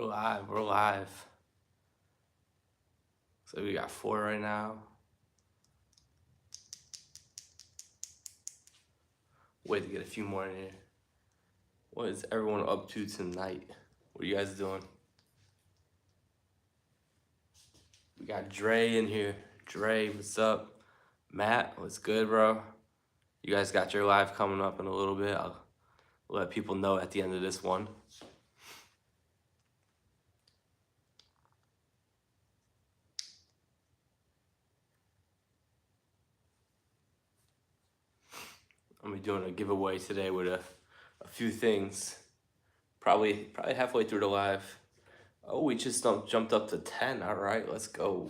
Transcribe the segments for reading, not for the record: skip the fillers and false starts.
We're live. We're live. So we got 4 right now. Wait to get a few more in here. What is everyone up to tonight? What are you guys doing? We got Dre in here. Dre, what's up? Matt, what's good, bro? You guys got your live coming up in a little bit. I'll let people know at the end of this one. I'm gonna be doing a giveaway today with a few things. Probably halfway through the live. Oh, we just jumped up to 10. All right, let's go.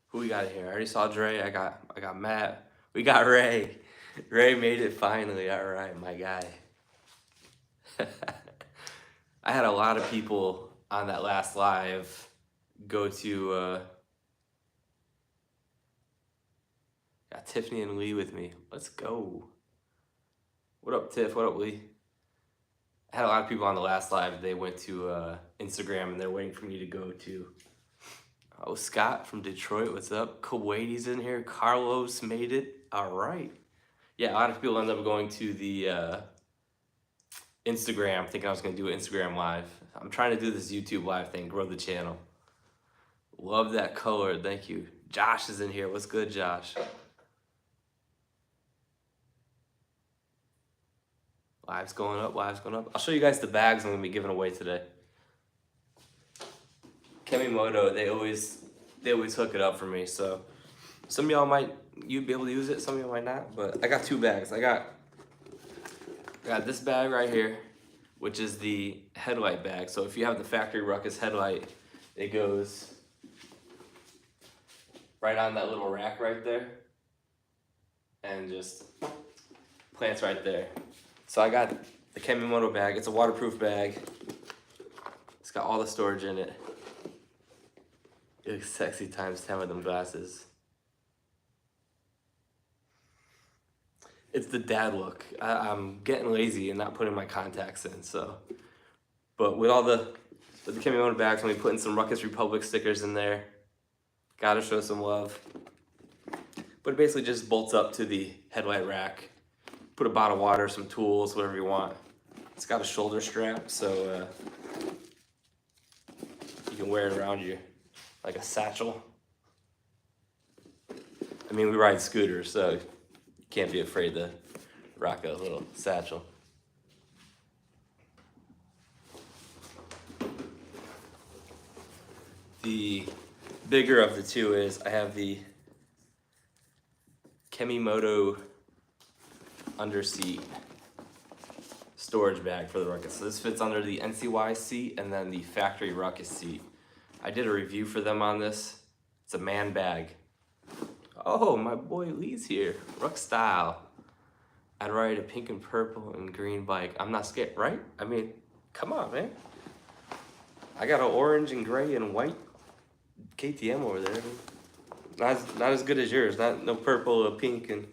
Who we got here? I already saw Dre. I got Matt. We got Ray. Ray made it finally. All right, my guy. I had a lot of people on that last live go to. Got Tiffany and Lee with me. Let's go. What up, Tiff? What up, Lee? I had a lot of people on the last live. They went to Instagram and they're waiting for me to go to. Oh, Scott from Detroit, what's up? Kuwaiti's in here. Carlos made it. All right. Yeah, a lot of people end up going to the Instagram, thinking I was going to do an Instagram live. I'm trying to do this YouTube live thing, grow the channel. Love that color. Thank you. Josh is in here. What's good, Josh? Live's going up, live's going up. I'll show you guys the bags I'm going to be giving away today. Kemimoto, they always hook it up for me, so some of y'all you'd be able to use it, some of y'all might not, but I got 2 bags. I got this bag right here, which is the headlight bag. So if you have the factory Ruckus headlight, it goes right on that little rack right there and just plants right there. So I got the Kemimoto bag. It's a waterproof bag. It's got all the storage in it. You look sexy times 10 with them glasses. It's the dad look. I'm getting lazy and not putting my contacts in, so. But with the Kemimoto bags, I'm gonna be putting some Ruckus Republic stickers in there. Gotta show some love. But it basically just bolts up to the headlight rack. Put a bottle of water, some tools, whatever you want. It's got a shoulder strap, so you can wear it around you like a satchel. I mean, we ride scooters, so you can't be afraid to rock a little satchel. The bigger of the two is I have the Kemimoto underseat storage bag for the Ruckus. So this fits under the NCY seat and then the factory Ruckus seat. I did a review for them on this. It's a man bag. Oh, my boy Lee's here. Ruck style. I'd ride a pink and purple and green bike. I'm not scared, right? I mean, come on, man. I got an orange and gray and white KTM over there. Not as good as yours. No purple or pink and.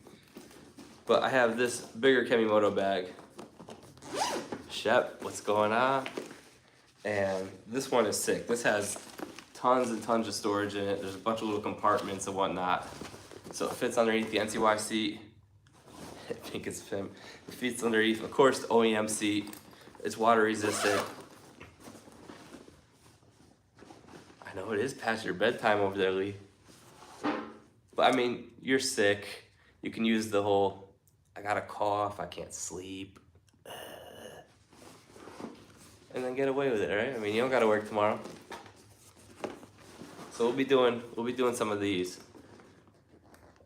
But I have this bigger Kemimoto bag. Shep, what's going on? And this one is sick. This has tons and tons of storage in it. There's a bunch of little compartments and whatnot. So it fits underneath the NCY seat. I think it's FIM. It fits underneath, of course, the OEM seat. It's water resistant. I know it is past your bedtime over there, Lee. But I mean, you're sick. You can use the whole, I got a cough, I can't sleep. And then get away with it, right? I mean, you don't gotta work tomorrow. So we'll be doing some of these.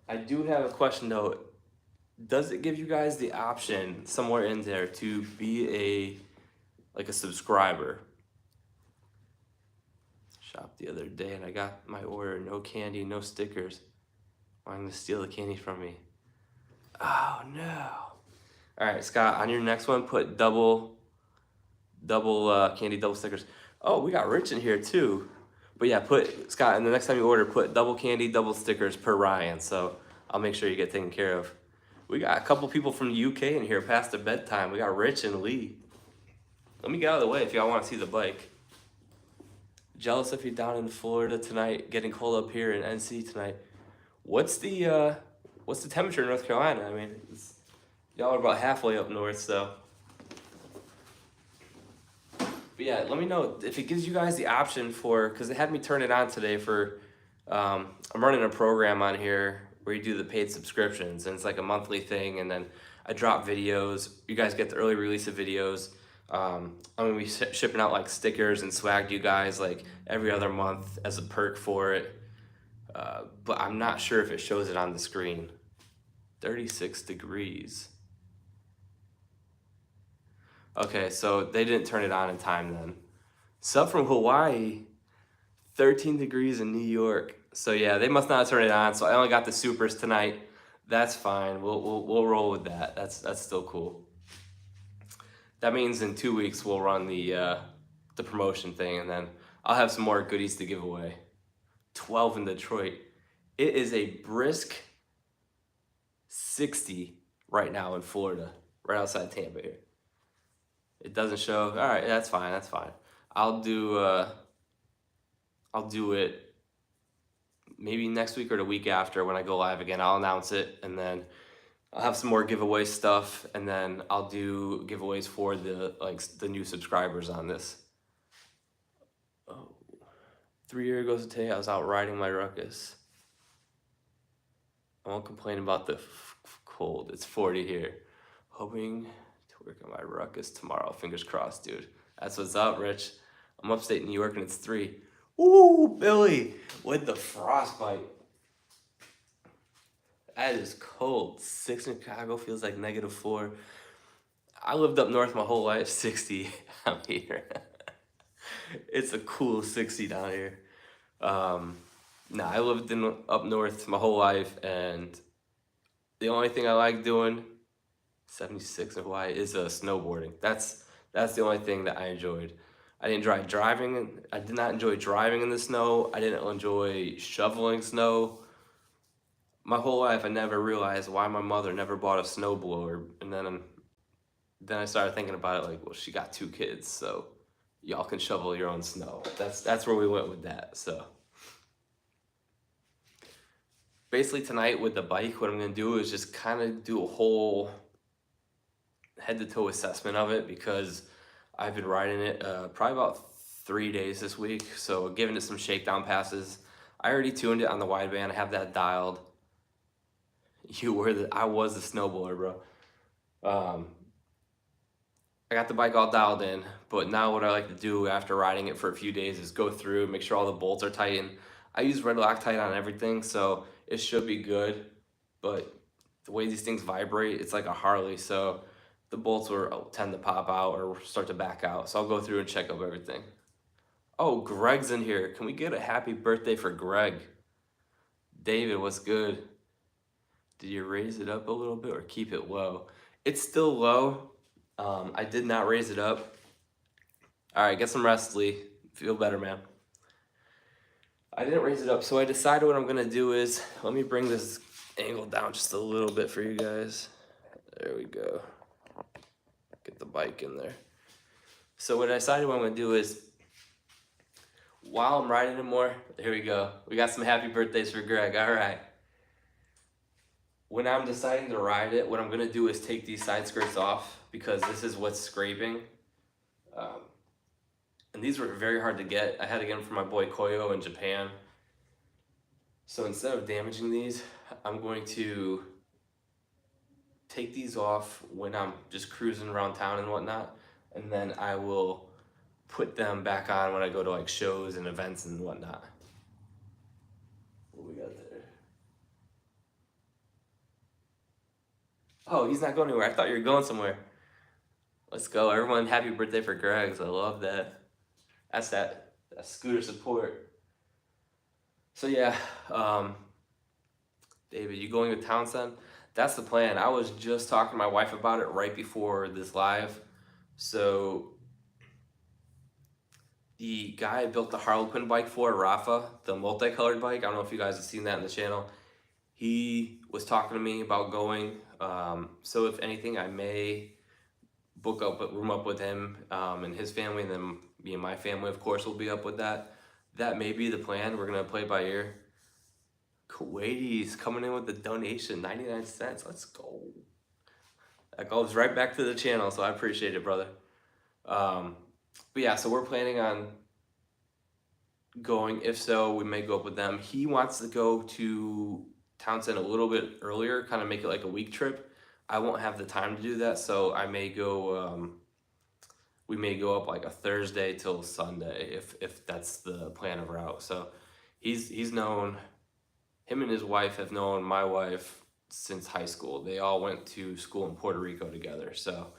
I do have a question though. Does it give you guys the option somewhere in there to be a subscriber? Shopped the other day and I got my order, no candy, no stickers. Wanting to steal the candy from me. Oh no. All right, Scott, on your next one, put double candy, double stickers. Oh, we got Rich in here too. But yeah, Scott, and the next time you order, put double candy, double stickers per Ryan. So I'll make sure you get taken care of. We got a couple people from the UK in here past their bedtime. We got Rich and Lee. Let me get out of the way if y'all want to see the bike. Jealous if you're down in Florida tonight, getting cold up here in NC tonight. What's the temperature in North Carolina? I mean, y'all are about halfway up north, so. But yeah, let me know if it gives you guys the option for, because they had me turn it on today for, I'm running a program on here where you do the paid subscriptions, and it's like a monthly thing, and then I drop videos. You guys get the early release of videos. I'm gonna be shipping out like stickers and swag to you guys like every other month as a perk for it. But I'm not sure if it shows it on the screen. 36 degrees. Okay, so they didn't turn it on in time then. Sub from Hawaii, 13 degrees in New York. So yeah, they must not turn it on. So I only got the supers tonight. That's fine. We'll roll with that. That's still cool. That means in 2 weeks we'll run the promotion thing, and then I'll have some more goodies to give away. 12 in Detroit. It is a brisk 60 right now in Florida, right outside Tampa here. It doesn't show. All right, that's fine. That's fine. I'll do it maybe next week or the week after when I go live again. I'll announce it, and then I'll have some more giveaway stuff, and then I'll do giveaways for the new subscribers on this. Oh, 3 years ago today, I was out riding my ruckus. I won't complain about the cold. It's 40 here. Hoping to work on my ruckus tomorrow. Fingers crossed, dude. That's what's up, Rich. I'm upstate New York and it's 3. Ooh, Billy, with the frostbite. That is cold. 6 in Chicago feels like -4. I lived up north my whole life. 60 out here. It's a cool 60 down here. I lived up north my whole life, and the only thing I like doing, 76 in Hawaii, is snowboarding. That's the only thing that I enjoyed. I did not enjoy driving in the snow. I didn't enjoy shoveling snow. My whole life, I never realized why my mother never bought a snowblower, and then I started thinking about it like, well, she got 2 kids, so y'all can shovel your own snow. That's where we went with that. So basically tonight with the bike, what I'm gonna do is just kind of do a whole head to toe assessment of it, because I've been riding it probably about 3 days this week. So giving it some shakedown passes. I already tuned it on the wideband. I have that dialed. I was the snowboarder, bro. I got the bike all dialed in, but now what I like to do after riding it for a few days is go through, make sure all the bolts are tightened. I use red Loctite on everything, so it should be good, but the way these things vibrate, it's like a Harley, so the bolts will tend to pop out or start to back out. So I'll go through and check up everything. Oh, Greg's in here. Can we get a happy birthday for Greg? David, what's good? Did you raise it up a little bit or keep it low? It's still low. I did not raise it up. All right, get some rest, Lee. Feel better, man. I didn't raise it up, so I decided what I'm gonna do is, let me bring this angle down just a little bit for you guys. There we go. Get the bike in there. So what I decided what I'm gonna do is, while I'm riding it more, here we go. We got some happy birthdays for Greg, all right. When I'm deciding to ride it, what I'm gonna do is take these side skirts off, because this is what's scraping. And these were very hard to get. I had to get them from my boy Koyo in Japan. So instead of damaging these, I'm going to take these off when I'm just cruising around town and whatnot, and then I will put them back on when I go to like shows and events and whatnot. What we got there? Oh, he's not going anywhere. I thought you were going somewhere. Let's go. Everyone, happy birthday for Greg's. I love that. That's that scooter support. So yeah, David, you going to Townsend? That's the plan. I was just talking to my wife about it right before this live. So the guy I built the Harlequin bike for, Rafa, the multicolored bike, I don't know if you guys have seen that in the channel. He was talking to me about going. So if anything, I may book up a room up with him and his family, and then me and my family, of course, will be up with that. that may be the plan. We're gonna play it by ear. Kuwaitis coming in with the donation, 99 cents. Let's go. That goes right back to the channel, so I appreciate it, brother. But yeah, so we're planning on going. If so, we may go up with them. He wants to go to Townsend a little bit earlier, kind of make it like a week trip. I won't have the time to do that, so I may go. We may go up like a Thursday till Sunday if that's the plan of route. So he's known. Him and his wife have known my wife since high school. They all went to school in Puerto Rico together. So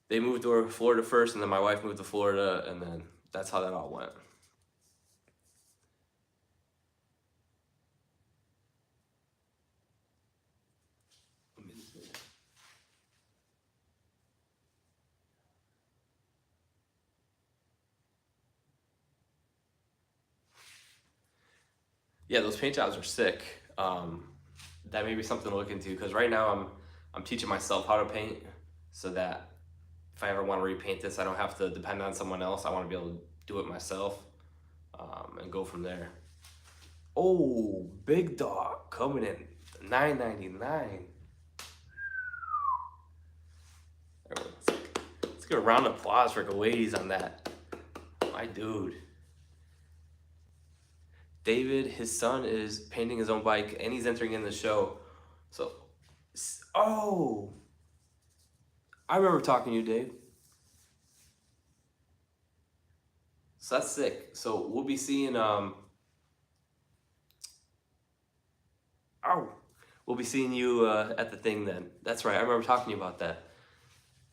they moved to Florida first, and then my wife moved to Florida, and then that's how that all went. Yeah, those paint jobs are sick. That may be something to look into, because right now I'm teaching myself how to paint, so that if I ever want to repaint this, I don't have to depend on someone else. I want to be able to do it myself, and go from there. Oh, big dog coming in, $9.99. Let's get a round of applause for Kuwaitis on that. My dude. David, his son is painting his own bike, and he's entering in the show. So, oh, I remember talking to you, Dave. So that's sick. So we'll be seeing, we'll be seeing you at the thing then. That's right, I remember talking to you about that.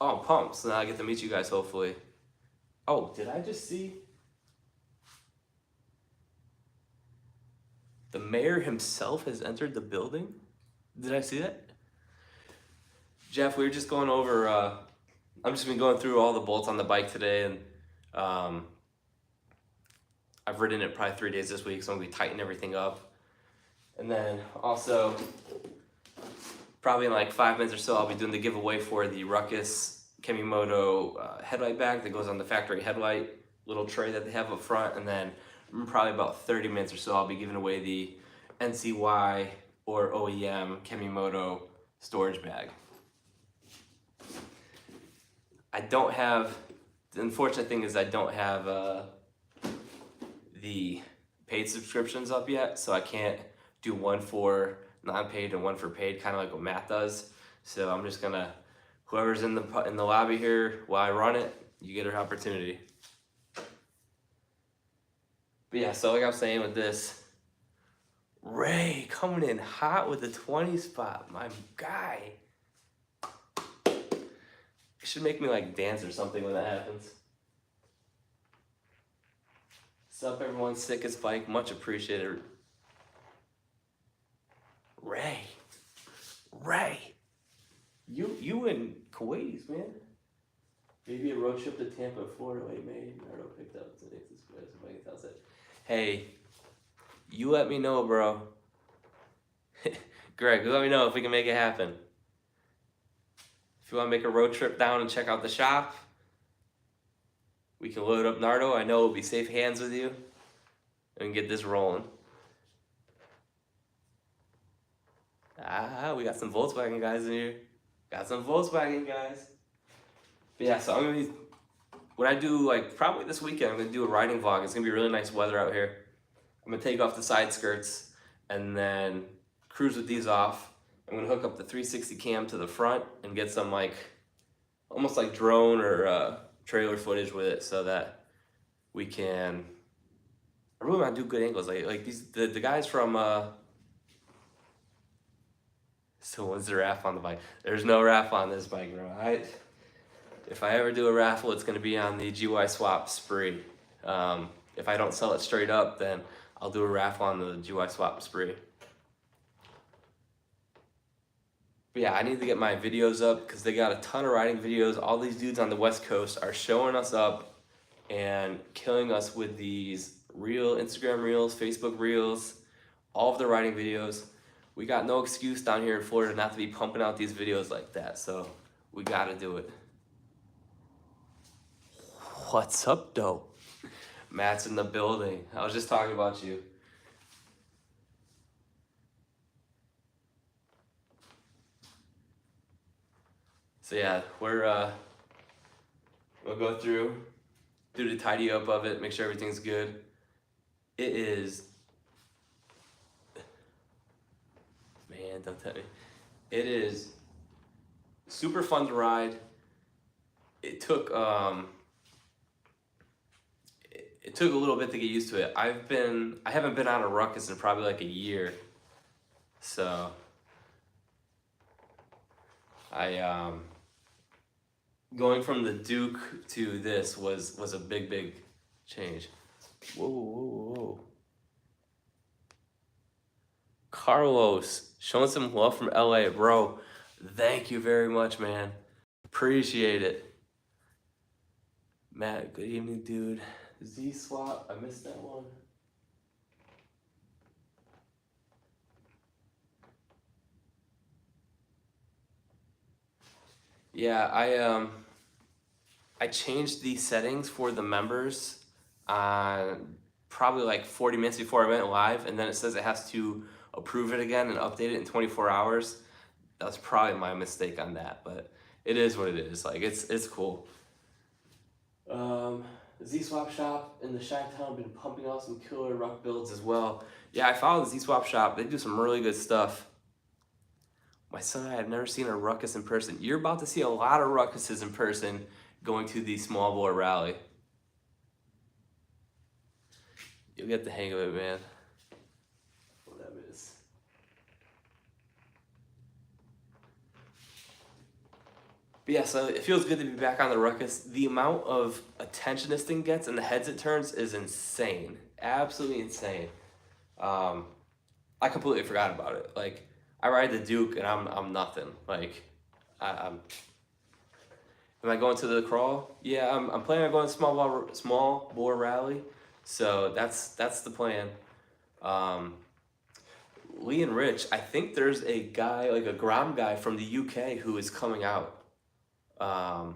Oh, I'm pumped. So now I get to meet you guys, hopefully. Oh, did I just see? The mayor himself has entered the building? Did I see that? Jeff, we were just going over, I've just been going through all the bolts on the bike today, and I've ridden it probably 3 days this week, so I'm gonna be tightening everything up. And then also, probably in like 5 minutes or so, I'll be doing the giveaway for the Ruckus Kemimoto headlight bag that goes on the factory headlight little tray that they have up front. And then probably about 30 minutes or so, I'll be giving away the NCY or OEM Kemimoto storage bag. I don't have, the unfortunate thing is I don't have the paid subscriptions up yet, so I can't do one for non-paid and one for paid, kind of like what Matt does. So I'm just gonna, whoever's in the lobby here while I run it, you get an opportunity. But yeah, so like I was saying with this, Ray coming in hot with the 20 spot, my guy. It should make me like dance or something when that happens. Sup everyone, sick as bike, much appreciated. Ray, you and Kuwaitis, man. Maybe a road trip to Tampa, Florida, late May. Nardo picked up today. Hey, you let me know, bro. Greg, you let me know if we can make it happen. If you want to make a road trip down and check out the shop, we can load up Nardo. I know it'll be safe hands with you, and get this rolling. We got some Volkswagen guys in here. Got some Volkswagen guys. But yeah, so I'm gonna be, when I do, like, probably this weekend, I'm gonna do a riding vlog. It's gonna be really nice weather out here. I'm gonna take off the side skirts and then cruise with these off. I'm gonna hook up the 360 cam to the front and get some like, almost like drone or trailer footage with it, so that we can, I really wanna do good angles. Like these, the guys from, so when's the raffle on the bike? There's no raffle on this bike, bro. If I ever do a raffle, it's gonna be on the GY swap spree. If I don't sell it straight up, then I'll do a raffle on the GY swap spree. But yeah, I need to get my videos up because they got a ton of riding videos. All these dudes on the West Coast are showing us up and killing us with these real Instagram reels, Facebook reels, all of the riding videos. We got no excuse down here in Florida not to be pumping out these videos like that, so we gotta do it. What's up, though? Matt's in the building. I was just talking about you. So yeah, we'll go through, do the tidy up of it, make sure everything's good. It is, man, don't tell me. It is super fun to ride. It took it took a little bit to get used to it. I haven't been on a ruckus in probably like a year. So I going from the Duke to this was a big change. Whoa, whoa, whoa. Carlos, showing some love from LA, bro. Thank you very much, man. Appreciate it. Matt, good evening, dude. Z swap, I missed that one. Yeah, I changed the settings for the members probably like 40 minutes before I went live, and then it says it has to approve it again and update it in 24 hours. That was probably my mistake on that, but it is what it is. Like it's cool. Z Swap Shop in the Chi-Town been pumping out some killer ruck builds as well. Yeah, I follow the Z Swap Shop. They do some really good stuff. My son and I have never seen a ruckus in person. You're about to see a lot of ruckuses in person going to the small bore rally. You'll get the hang of it, man. What that is. But yeah, so it feels good to be back on the ruckus. The amount of attention this thing gets and the heads it turns is insane. Absolutely insane. I completely forgot about it. Like, I ride the Duke and I'm nothing. Like, I'm. Am I going to the crawl? Yeah, I'm planning on going to small bore rally. So that's the plan. Lee and Rich, I think there's a guy, like a Grom guy from the UK who is coming out. The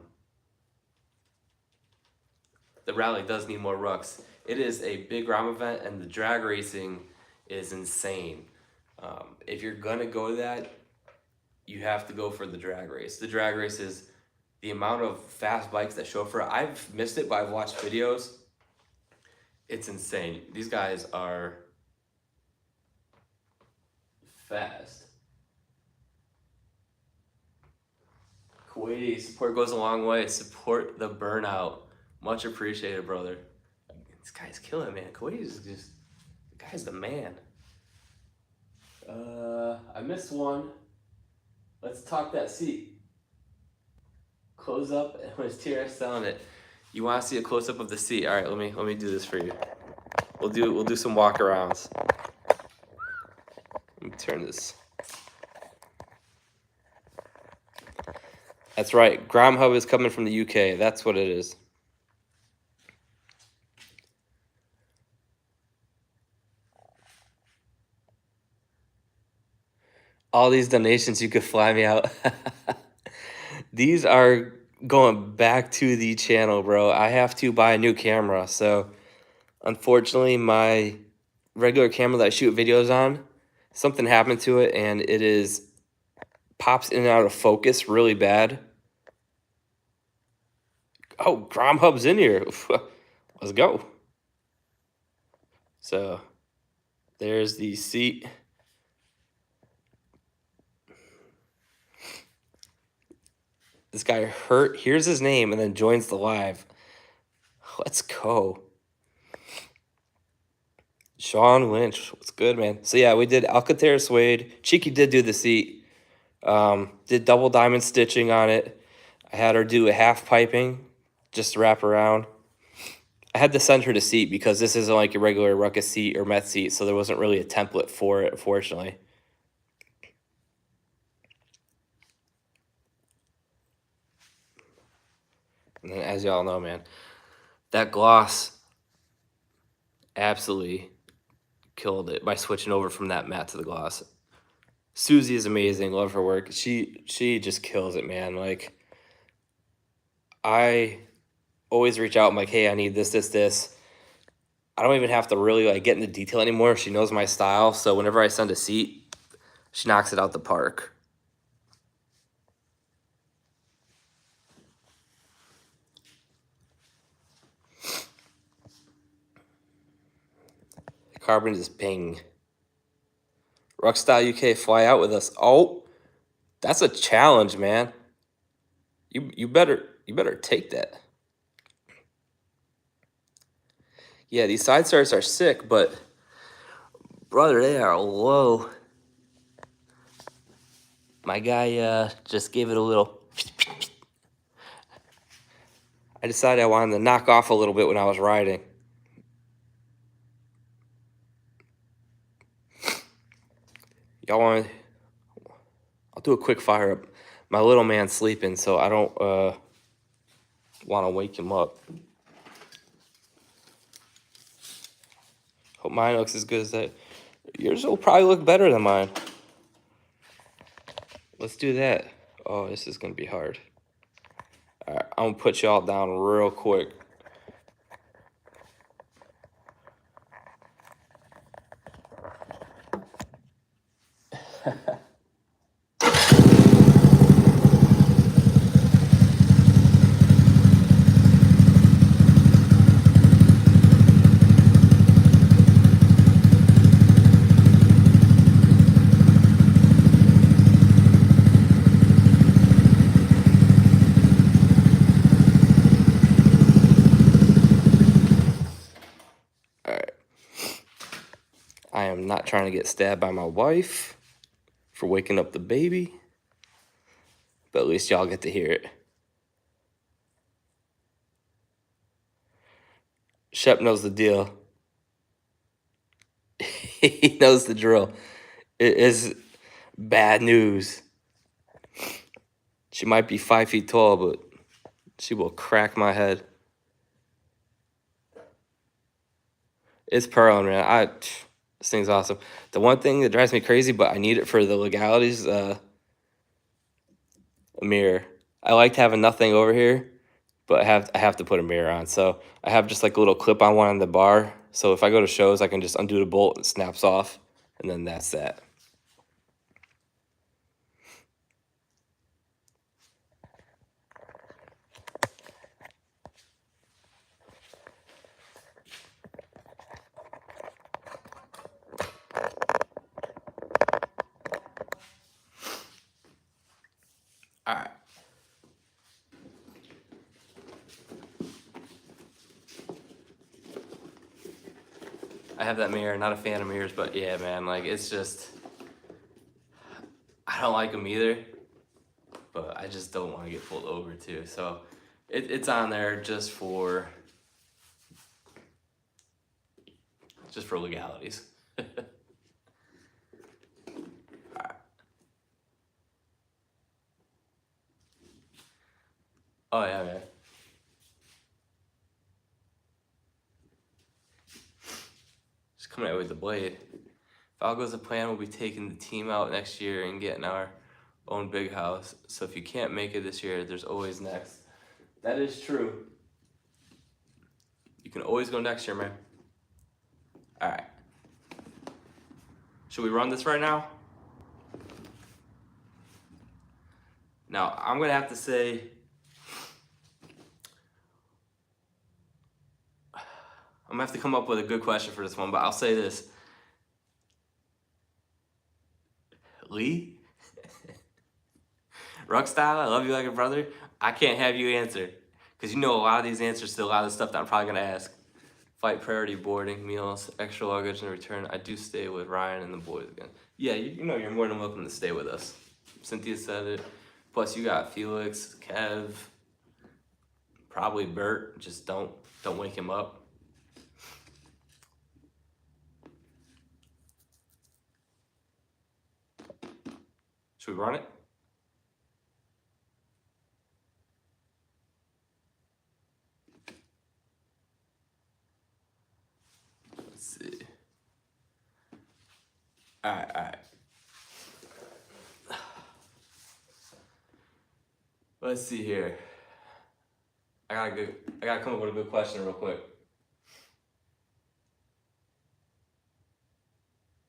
rally does need more rucks. It is a big Grom event and the drag racing is insane. If you're gonna go to that, you have to go for the drag race. The drag race is the amount of fast bikes that show up for it. I've missed it, but I've watched videos. It's insane. These guys are fast. Kuwaiti, support goes a long way. Support the Burnout. Much appreciated, brother. This guy's killing it, man. Kuwaiti is just, the guy's the man. I missed one. Let's talk that seat. Close up, and when it's TRX selling it, you want to see a close up of the seat. All right, let me do this for you. We'll do some walk arounds. Let me turn this. That's right. Grom Hub is coming from the UK. That's what it is. All these donations, you could fly me out. These are going back to the channel, bro. I have to buy a new camera. So, unfortunately, my regular camera that I shoot videos on, something happened to it, and it is pops in and out of focus really bad. Oh, Grom Hub's in here. Let's go. So, there's the seat. This guy Hurt hears his name and then joins the live. Let's go. Sean Lynch, what's good, man? So yeah, we did Alcantara suede. Cheeky did do the seat. Did double diamond stitching on it. I had her do a half piping just to wrap around. I had to send her the seat because this isn't like a regular ruckus seat or Met seat, so there wasn't really a template for it, unfortunately. And then, as y'all know, man, that gloss absolutely killed it by switching over from that matte to the gloss. Susie is amazing. Love her work. She just kills it, man. Like, I always reach out. I'm like, hey, I need this. I don't even have to really like get into detail anymore. She knows my style, so whenever I send a seat, she knocks it out the park. The carbon is ping. Rockstyle UK, fly out with us. Oh, that's a challenge, man. You better take that. Yeah, these side starts are sick, but brother, they are low. My guy just gave it a little. I decided I wanted to knock off a little bit when I was riding. Y'all want? I'll do a quick fire up. My little man's sleeping, so I don't want to wake him up. Hope mine looks as good as that. Yours will probably look better than mine. Let's do that. Oh, this is gonna be hard. All right, I'm gonna put y'all down real quick. I am not trying to get stabbed by my wife for waking up the baby, but at least y'all get to hear it. Shep knows the deal. He knows the drill. It is bad news. She might be 5 feet tall, but she will crack my head. It's purling, man. This thing's awesome. The one thing that drives me crazy, but I need it for the legalities, a mirror. I liked having nothing over here, but I have to put a mirror on. So I have just like a little clip on one on the bar. So if I go to shows, I can just undo the bolt and it snaps off, and then that's that. All right. I have that mirror. Not a fan of mirrors, but yeah, man, like it's just, I don't like them either, but I just don't want to get pulled over too. So it's on there just for legalities. Oh yeah, man. Just coming out with the blade. If all goes to plan, we'll be taking the team out next year and getting our own big house. So if you can't make it this year, there's always next. That is true. You can always go next year, man. All right. Should we run this right now? Now, I'm gonna have to say, I'm gonna have to come up with a good question for this one, but I'll say this. Lee? Ruckstyle, I love you like a brother. I can't have you answer. Because you know a lot of these answers to a lot of stuff that I'm probably gonna ask. Flight priority, boarding, meals, extra luggage, and return. I do stay with Ryan and the boys again. Yeah, you know you're more than welcome to stay with us. Cynthia said it. Plus you got Felix, Kev, probably Bert. Just don't wake him up. Should we run it? Let's see. All right. Let's see here. I gotta come up with a good question real quick.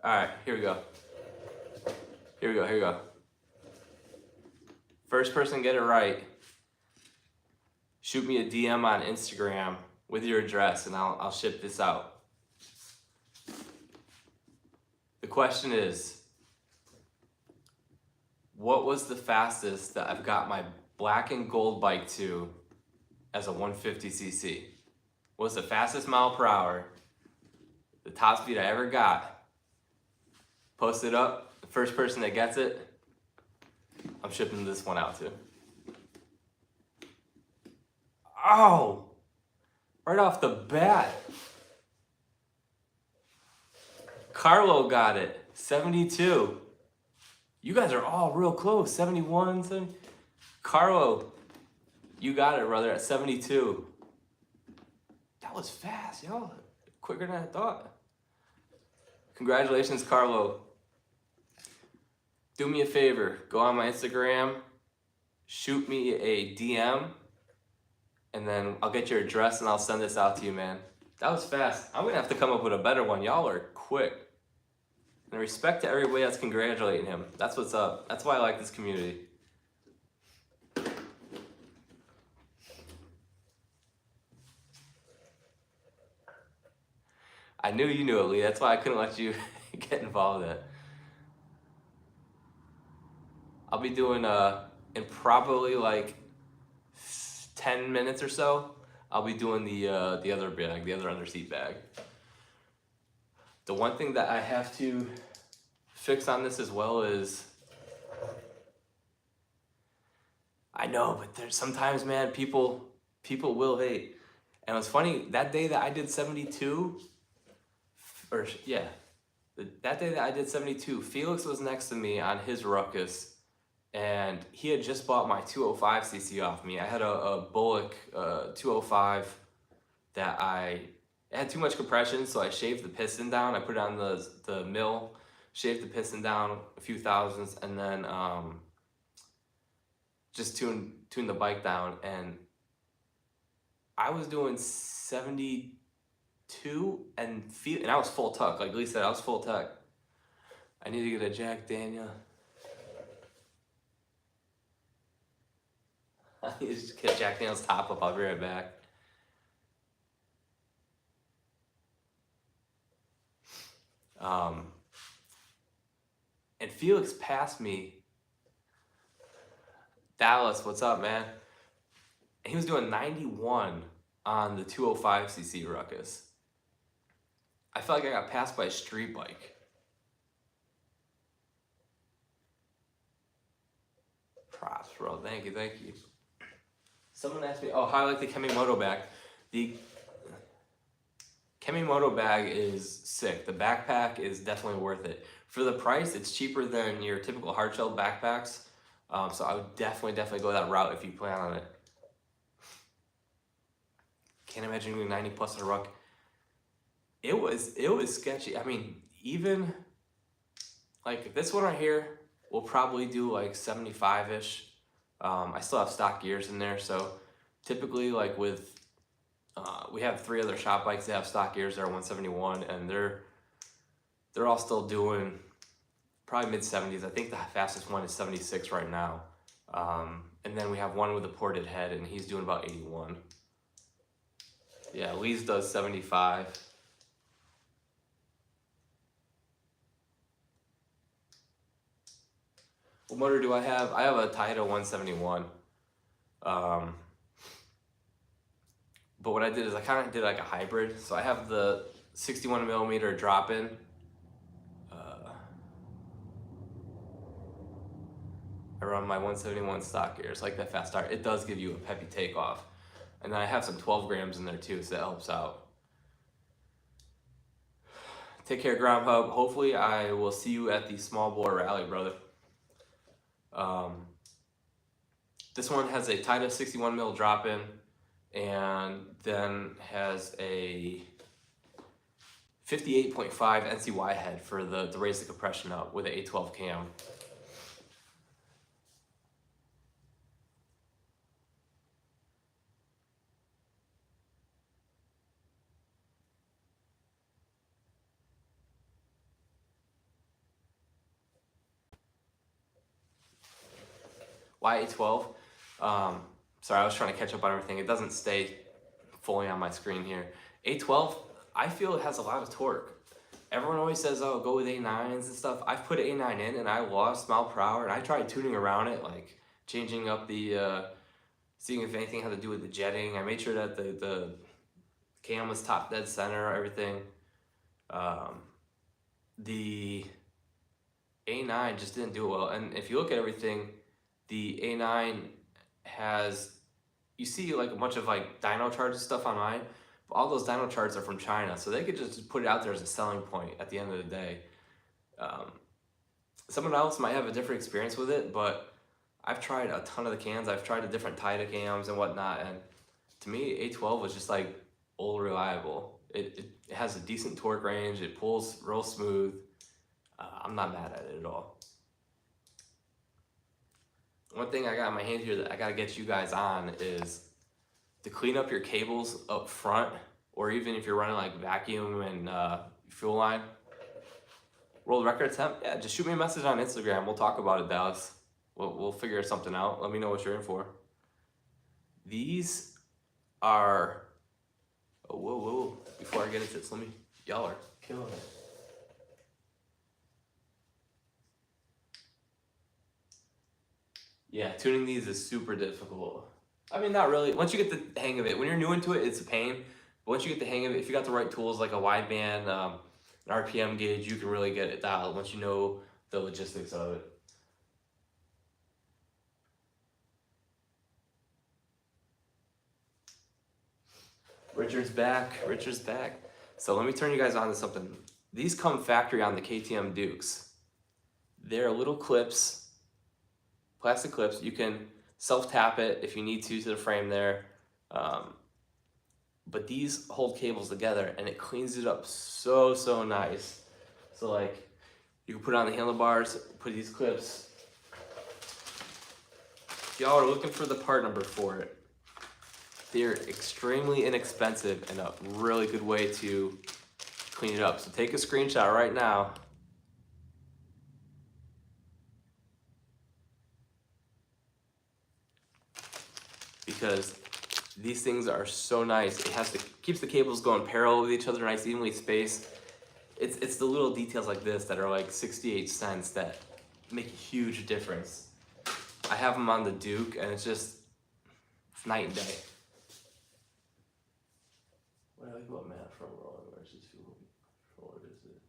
All right, here we go. Here we go, here we go. First person get it right, shoot me a DM on Instagram with your address and I'll ship this out. The question is, what was the fastest that I've got my black and gold bike to as a 150cc? What was the fastest mile per hour, the top speed I ever got? Post it up. The first person that gets it, I'm shipping this one out to. Oh, right off the bat. Carlo got it, 72. You guys are all real close, 71, 70. Carlo, you got it, brother, at 72. That was fast, y'all. Quicker than I thought. Congratulations, Carlo. Do me a favor, go on my Instagram, shoot me a DM, and then I'll get your address and I'll send this out to you, man. That was fast. I'm gonna have to come up with a better one. Y'all are quick. And respect to everybody that's congratulating him. That's what's up. That's why I like this community. I knew you knew it, Lee. That's why I couldn't let you get involved in it. I'll be doing in probably like 10 minutes or so, I'll be doing the other bag, the other underseat bag. The one thing that I have to fix on this as well is, I know, but there's sometimes, man, people will hate. And it was funny, that day that I did 72, that day that I did 72, Felix was next to me on his Ruckus, and he had just bought my 205cc off me. I had a Bullock 205 that it had too much compression, so I shaved the piston down. I put it on the mill, shaved the piston down a few thousandths, and then just tuned the bike down. And I was doing 72 and I was full tuck. Like Lee said, I was full tuck. I need to get a Jack Daniel. I need to just get Jack Daniel's top up. I'll be right back. And Felix passed me. Dallas, what's up, man? He was doing 91 on the 205cc Ruckus. I felt like I got passed by a street bike. Props, bro. Thank you, thank you. Someone asked me, oh, how I like the Kemimoto bag. The Kemimoto bag is sick. The backpack is definitely worth it. For the price, it's cheaper than your typical hard shell backpacks. So I would definitely go that route if you plan on it. Can't imagine doing 90 plus on a ruck. It was sketchy. I mean, even like this one right here, we'll probably do like 75-ish. I still have stock gears in there, so typically like with we have 3 other shop bikes that have stock gears that are 171, and they're all still doing probably mid 70s. I think the fastest one is 76 right now. And then we have one with a ported head, and he's doing about 81. Yeah, Lee's does 75. What motor do I have? I have a Taito 171. But what I did is I kind of did like a hybrid. So I have the 61 millimeter drop-in. I run my 171 stock gears, like that fast start. It does give you a peppy takeoff. And then I have some 12 grams in there too, so that helps out. Take care, Ground Hub. Hopefully I will see you at the small bore rally, brother. This one has a Taito 61 mil drop-in, and then has a 58.5 NCY head for to raise the compression up with an A12 cam. Why 812? Sorry, I was trying to catch up on everything. It doesn't stay fully on my screen here. 812, I feel it has a lot of torque. Everyone always says, oh, go with A9s and stuff. I've put A9 in and I lost mile per hour, and I tried tuning around it, like changing up the, seeing if anything had to do with the jetting. I made sure that the cam was top dead center, everything. The A9 just didn't do it well. And if you look at everything, the A9 has, you see like a bunch of like dyno charts and stuff on mine, but all those dyno charts are from China, so they could just put it out there as a selling point at the end of the day. Someone else might have a different experience with it, but I've tried a ton of the cans. I've tried the different Tida cams and whatnot, and to me, A12 was just like old reliable. It has a decent torque range. It pulls real smooth. I'm not mad at it at all. One thing I got in my hand here that I gotta get you guys on is to clean up your cables up front, or even if you're running like vacuum and fuel line. World record attempt? Yeah, just shoot me a message on Instagram. We'll talk about it, Dallas. We'll figure something out. Let me know what you're in for. These are, oh, whoa. Before I get into this, y'all are killing it. Yeah, tuning these is super difficult. I mean, not really. Once you get the hang of it, when you're new into it, it's a pain. But once you get the hang of it, if you got the right tools like a wideband, an RPM gauge, you can really get it dialed once you know the logistics of it. Richard's back. So let me turn you guys on to something. These come factory on the KTM Dukes. They're little clips, plastic clips. You can self-tap it if you need to the frame there. But these hold cables together and it cleans it up so nice. So like, you can put it on the handlebars, put these clips. If y'all are looking for the part number for it, they're extremely inexpensive and a really good way to clean it up. So take a screenshot right now. Because these things are so nice. Keeps the cables going parallel with each other, nice evenly spaced. It's the little details like this that are like 68 cents that make a huge difference. I have them on the Duke and it's night and day. What I like about matte front rolling versus fuel controller is it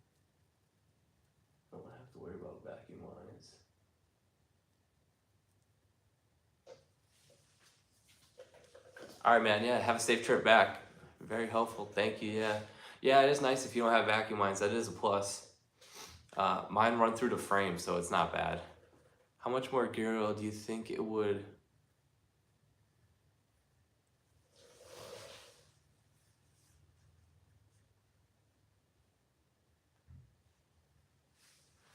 I don't have to worry about vacuum lines. All right, man. Yeah, have a safe trip back. Very helpful. Thank you. Yeah, it is nice if you don't have vacuum lines. That is a plus. Mine run through the frame, so it's not bad. How much more gear oil do you think it would?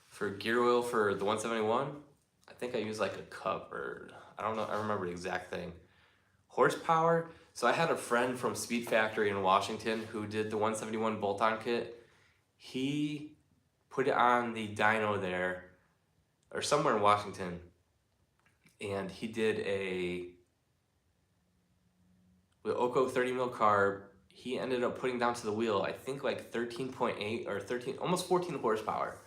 For gear oil for the 171, I think I use like a cup, or I don't know, I remember the exact thing. Horsepower, so I had a friend from Speed Factory in Washington who did the 171 bolt-on kit. He put it on the dyno there, or somewhere in Washington, and he did with Oco 30 mil carb, he ended up putting down to the wheel, I think like 13.8 or 13, almost 14 horsepower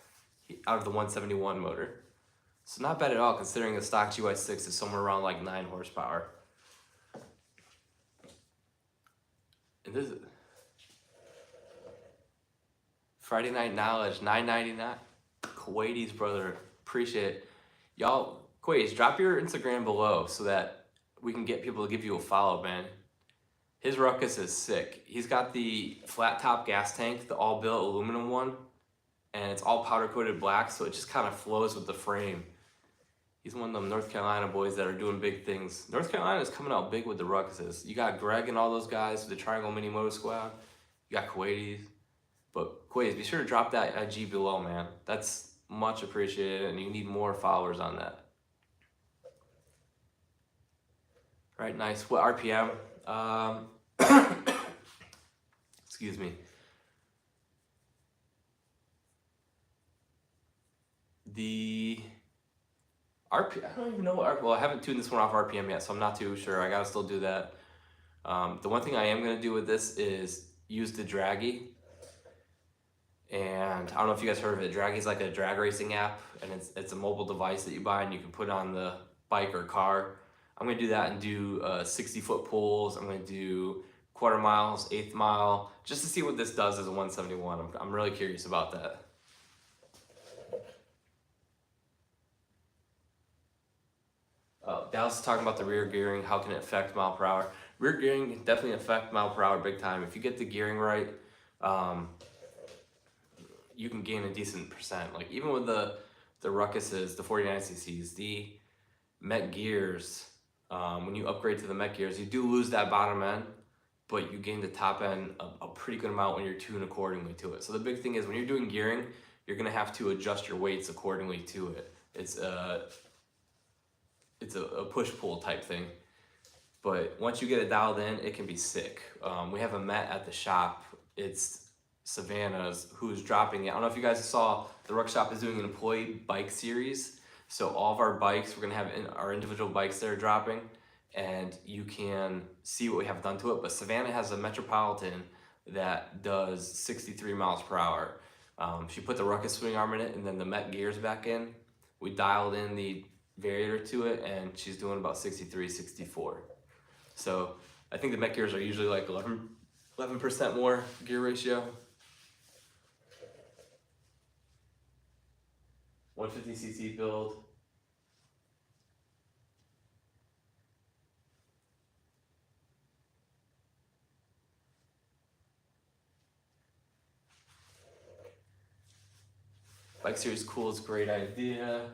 out of the 171 motor. So not bad at all, considering the stock GY6 is somewhere around like 9 horsepower. And this is Friday Night Knowledge, $9.99. Kuwaitis, brother, appreciate it. Y'all, Kuwaitis, drop your Instagram below so that we can get people to give you a follow, man. His Ruckus is sick. He's got the flat top gas tank, the all built aluminum one, and it's all powder coated black, so it just kind of flows with the frame. He's one of them North Carolina boys that are doing big things. North Carolina is coming out big with the Ruckuses. You got Greg and all those guys, the Triangle Mini Moto Squad. You got Kuwaitis. But Kuwaitis, be sure to drop that IG below, man. That's much appreciated, and you need more followers on that. Right, nice. What RPM? Excuse me. The I don't even know what, well, I haven't tuned this one off RPM yet, so I'm not too sure. I gotta still do that. The one thing I am gonna do with this is use the Draggy. And I don't know if you guys heard of it. Draggy's like a drag racing app, and it's a mobile device that you buy and you can put on the bike or car. I'm gonna do that and do 60-foot pulls. I'm gonna do quarter miles, eighth mile, just to see what this does as a 171. I'm really curious about that. Dallas is talking about the rear gearing. How can it affect mile per hour? Rear gearing can definitely affect mile per hour big time. If you get the gearing right, you can gain a decent percent. Like even with the Ruckuses, the 49cc's, the Met gears, when you upgrade to the Met gears, you do lose that bottom end, but you gain the top end a pretty good amount when you're tuned accordingly to it. So the big thing is when you're doing gearing, you're gonna have to adjust your weights accordingly to it. It's a push-pull type thing. But once you get it dialed in, it can be sick. We have a Met at the shop. It's Savannah's, who's dropping it. I don't know if you guys saw, the Ruck Shop is doing an employee bike series. So all of our bikes, we're gonna have our individual bikes that are dropping, and you can see what we have done to it. But Savannah has a Metropolitan that does 63 miles per hour. She put the Ruckus swing arm in it and then the Met gears back in. We dialed in the variator to it and she's doing about 63, 64. So I think the Met gears are usually like 11% more gear ratio. 150cc build. Bike series cool, it's a great idea.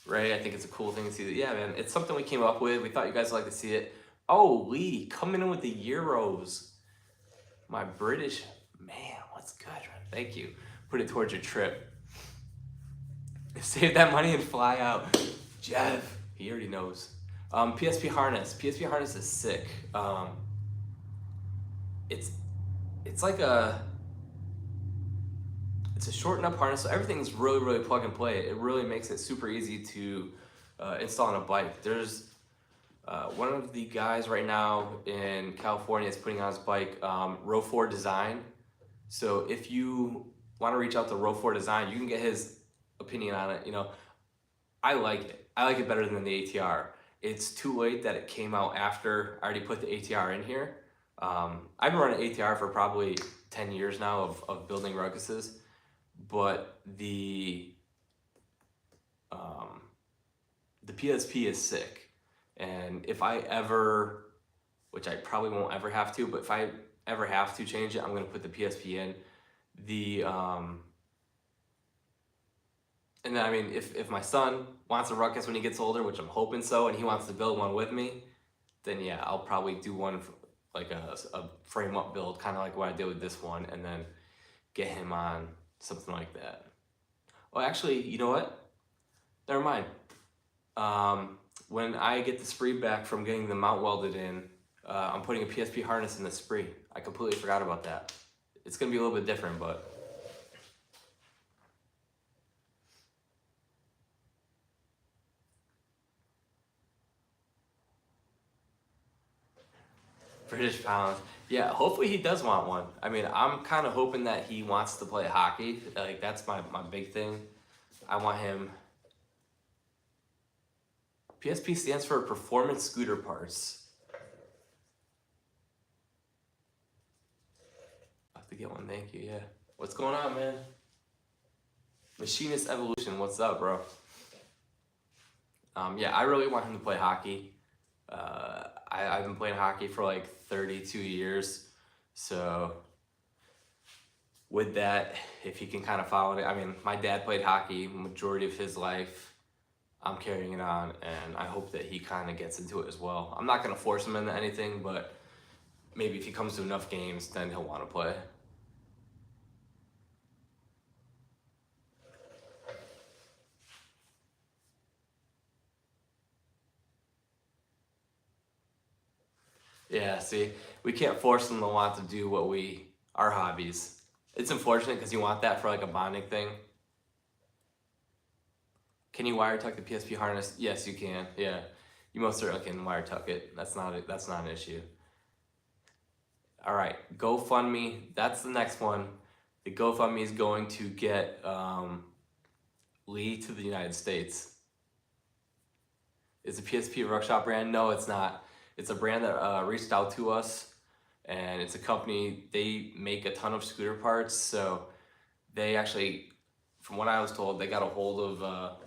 Ray, I think it's a cool thing to see. Yeah, man, it's something we came up with. We thought you guys would like to see it. Oh, Lee, coming in with the Euros. My British man, what's good, man? Thank you. Put it towards your trip. Save that money and fly out. Jeff, he already knows. PSP harness. PSP harness is sick. It's like it's a shortened up harness, so everything's really plug and play. It really makes it super easy to install on a bike. There's one of the guys right now in California is putting on his bike Row 4 Design. So if you want to reach out to Row 4 Design, you can get his opinion on it. You know, I like it. I like it better than the ATR. It's too late that it came out after I already put the ATR in here. I've been running ATR for probably 10 years now of building Ruckuses, but the PSP is sick. And if I ever, which I probably won't ever have to, but if I ever have to change it, I'm gonna put the PSP in. And then, I mean, if my son wants a Ruckus when he gets older, which I'm hoping so, and he wants to build one with me, then yeah, I'll probably do one like a frame up build, kind of like what I did with this one, and then get him on something like that. Well, actually, you know what? Never mind. When I get the spree back from getting the mount welded in, I'm putting a PSP harness in the spree. I completely forgot about that. It's gonna be a little bit different, but British pounds. Yeah, hopefully he does want one. I mean, I'm kind of hoping that he wants to play hockey. Like, that's my big thing. I want him. PSP stands for Performance Scooter Parts. I have to get one, thank you, yeah. What's going on, man? Machinist Evolution, what's up, bro? Yeah, I really want him to play hockey. I've been playing hockey for like 32 years, so with that, if he can kind of follow it, I mean, my dad played hockey majority of his life. I'm carrying it on, and I hope that he kind of gets into it as well. I'm not going to force him into anything, but maybe if he comes to enough games, then he'll want to play. Yeah, see, we can't force them to want to do our hobbies. It's unfortunate because you want that for like a bonding thing. Can you wire tuck the PSP harness? Yes, you can. Yeah, you most certainly can wire tuck it. That's not an issue. All right, GoFundMe. That's the next one. The GoFundMe is going to get Lee to the United States. Is the PSP a Ruck Shop brand? No, it's not. It's a brand that reached out to us, and it's a company. They make a ton of scooter parts, so they actually, from what I was told, they got a hold of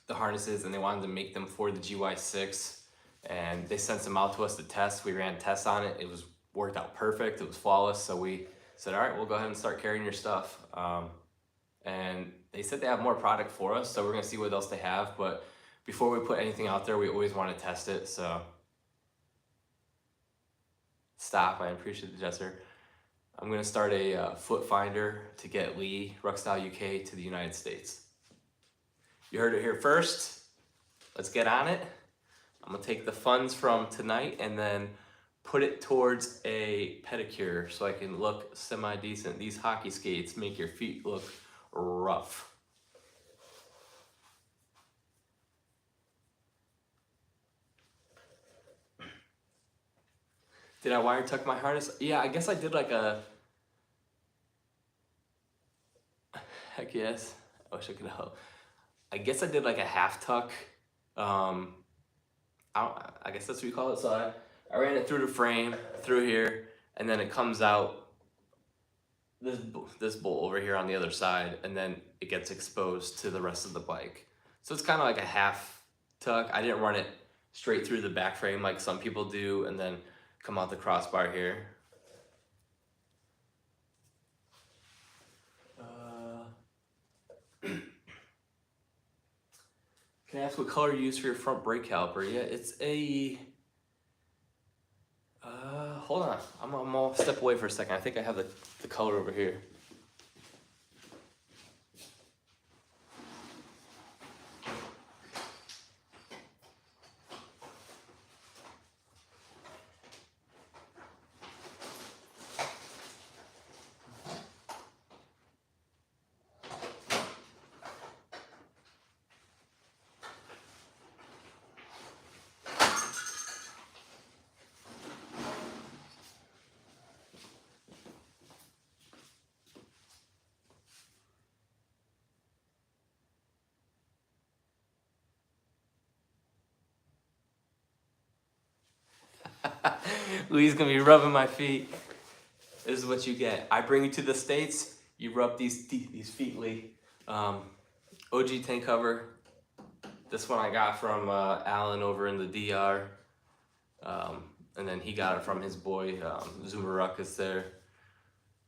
the harnesses and they wanted to make them for the GY6, and they sent them out to us to test. We ran tests on it. It was worked out perfect. It was flawless. So we said, all right, we'll go ahead and start carrying your stuff. And they said they have more product for us, so we're gonna see what else they have. But before we put anything out there, we always want to test it. So stop. I appreciate the gesture. I'm gonna start a foot finder to get Lee Ruckstyle UK to the United States. You heard it here first. Let's get on it. I'm gonna take the funds from tonight and then put it towards a pedicure so I can look semi-decent. These hockey skates make your feet look rough. Did I wire tuck my harness? Yeah, I guess I did like a, heck yes. I wish I could help. I guess I did like a half tuck. I guess that's what you call it. So I ran it through the frame, through here, and then it comes out this bolt over here on the other side, and then it gets exposed to the rest of the bike. So it's kind of like a half tuck. I didn't run it straight through the back frame like some people do, and then come out the crossbar here. Can I ask what color you use for your front brake caliper? Yeah, it's a, hold on. I'm gonna step away for a second. I think I have the color over here. Lee's gonna be rubbing my feet. This is what you get. I bring you to the States, you rub these feet, Lee. OG tank cover. This one I got from Alan over in the DR. And then he got it from his boy, Zuma Ruckus there.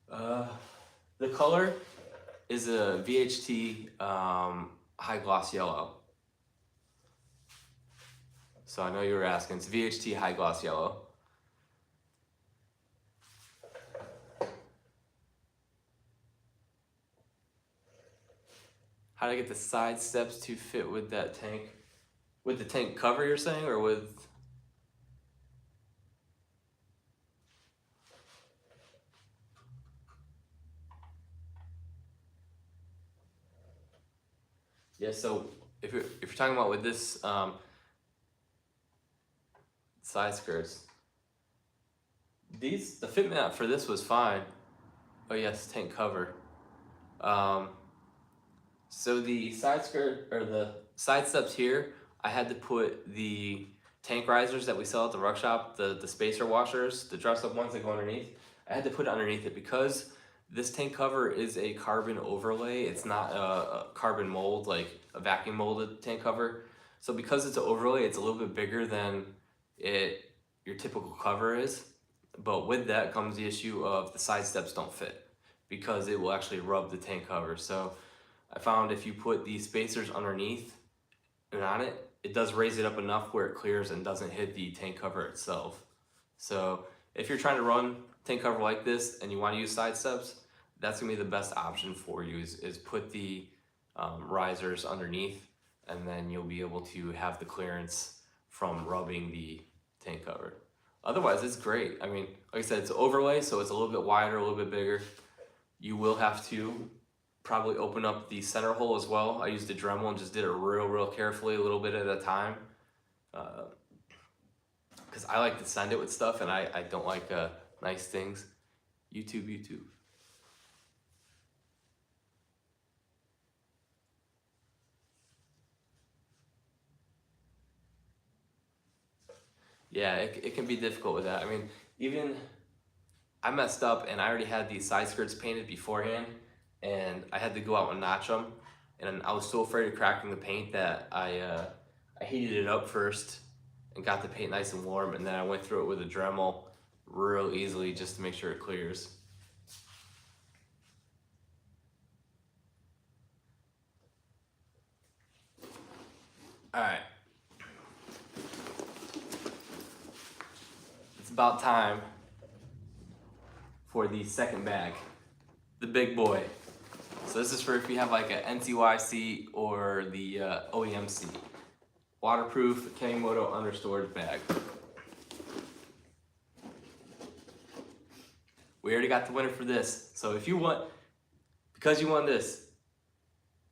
The color is a VHT high gloss yellow. So I know you were asking, it's VHT high gloss yellow. How do I get the side steps to fit with that tank? With the tank cover, you're saying, or with? Yeah, so if you're talking about with this side skirts, the fitment for this was fine. Oh yes, tank cover. So the side skirt, or the side steps here, I had to put the tank risers that we sell at the Ruck Shop, the spacer washers, the dress up ones that go underneath. I had to put it underneath it because this tank cover is a carbon overlay. It's not a carbon mold, like a vacuum molded tank cover. So because it's an overlay, it's a little bit bigger than your typical cover is. But with that comes the issue of the side steps don't fit because it will actually rub the tank cover. So I found if you put these spacers underneath and on it, it does raise it up enough where it clears and doesn't hit the tank cover itself. So if you're trying to run tank cover like this and you want to use side steps, that's gonna be the best option for you is put the risers underneath, and then you'll be able to have the clearance from rubbing the tank cover. Otherwise, it's great. I mean, like I said, it's an overlay, so it's a little bit wider, a little bit bigger. You will have to probably open up the center hole as well. I used a Dremel and just did it real carefully, a little bit at a time. Because I like to send it with stuff, and I don't like nice things. YouTube. Yeah, it can be difficult with that. I mean, even I messed up and I already had these side skirts painted beforehand, and I had to go out and notch them. And I was so afraid of cracking the paint that I heated it up first and got the paint nice and warm, and then I went through it with a Dremel real easily just to make sure it clears. All right. It's about time for the second bag, the big boy. So this is for if you have like a NCYC or the OEMC. Waterproof Kemimoto under storage bag. We already got the winner for this. So if you want, because you won this,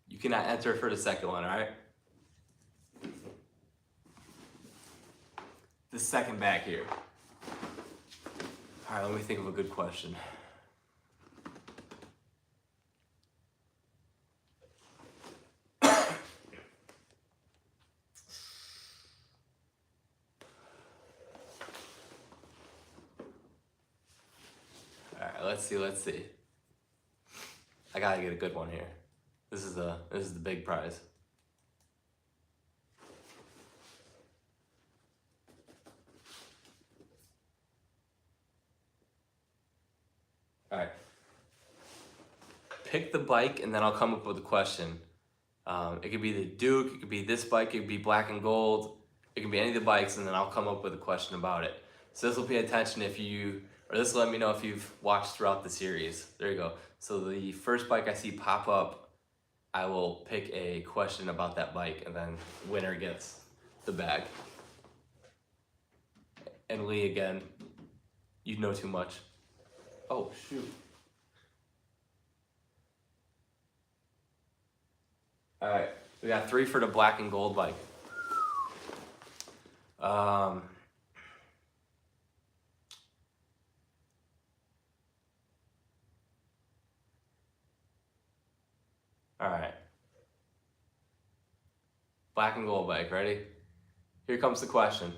you cannot enter for the second one, all right? The second bag here. All right, let me think of a good question. Let's see. I gotta get a good one here. This is the big prize. All right. Pick the bike and then I'll come up with a question. It could be the Duke, it could be this bike, it could be black and gold. It can be any of the bikes, and then I'll come up with a question about it. So this will pay attention if you, or this will let me know if you've watched throughout the series. There you go. So the first bike I see pop up, I will pick a question about that bike, and then winner gets the bag. And Lee, again, you know too much. Oh, shoot. All right, we got 3 for the black and gold bike. All right. Black and gold bike, ready? Here comes the question.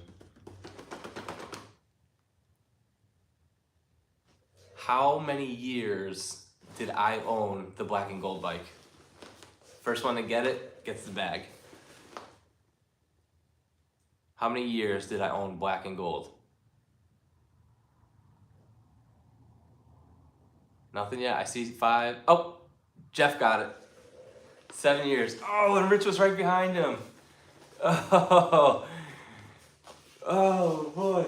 How many years did I own the black and gold bike? First one to get it gets the bag. How many years did I own black and gold? Nothing yet. I see 5. Oh, Jeff got it. 7 years. Oh, and Rich was right behind him. Oh, oh boy.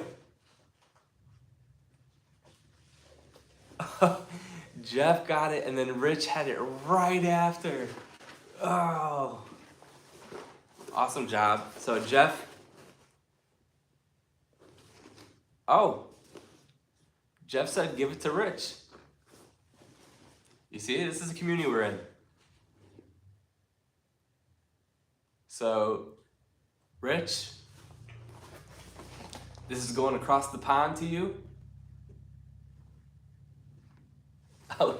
Jeff got it, and then Rich had it right after. Oh, awesome job. So Jeff. Oh, Jeff said give it to Rich. You see, this is the community we're in. So, Rich, this is going across the pond to you. Oh,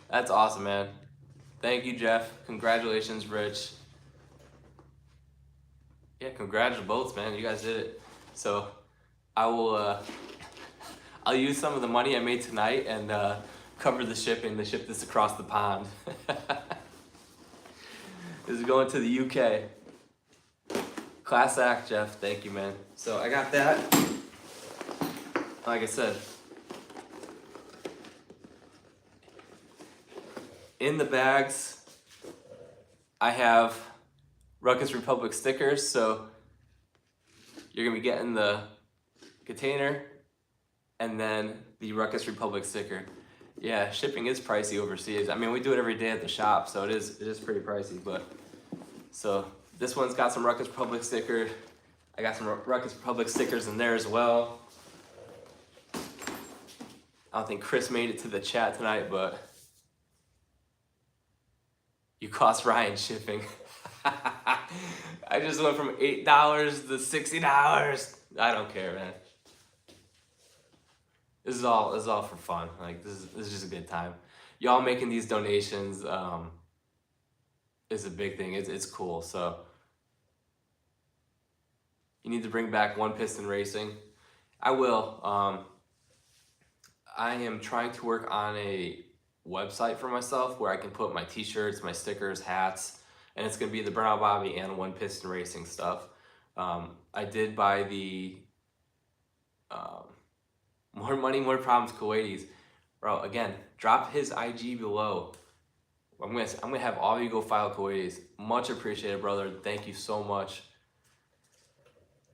that's awesome, man. Thank you, Jeff. Congratulations, Rich. Yeah, congratulations both, man. You guys did it. So, I will. I'll use some of the money I made tonight and cover the shipping to ship this across the pond. This is going to the UK. Class act, Jeff. Thank you, man. So I got that. Like I said, in the bags, I have Ruckus Republic stickers. So you're gonna be getting the container and then the Ruckus Republic sticker. Yeah, shipping is pricey overseas. I mean, we do it every day at the shop, so it is pretty pricey. But so this one's got some Ruckus Republic sticker. I got some Ruckus Republic stickers in there as well. I don't think Chris made it to the chat tonight, but cost Ryan shipping. I just went from $8 to $60. I don't care, man. This is all for fun. Like this is just a good time. Y'all making these donations is a big thing. It's cool. So you need to bring back one piston racing. I will. I am trying to work on a website for myself where I can put my t-shirts, my stickers, hats, and it's gonna be the Burnout Bobby and One Piston Racing stuff. I did buy the More Money, More Problems Kuwaitis. Bro, again, drop his IG below. I'm gonna have all of you go file Kuwaitis. Much appreciated, brother. Thank you so much.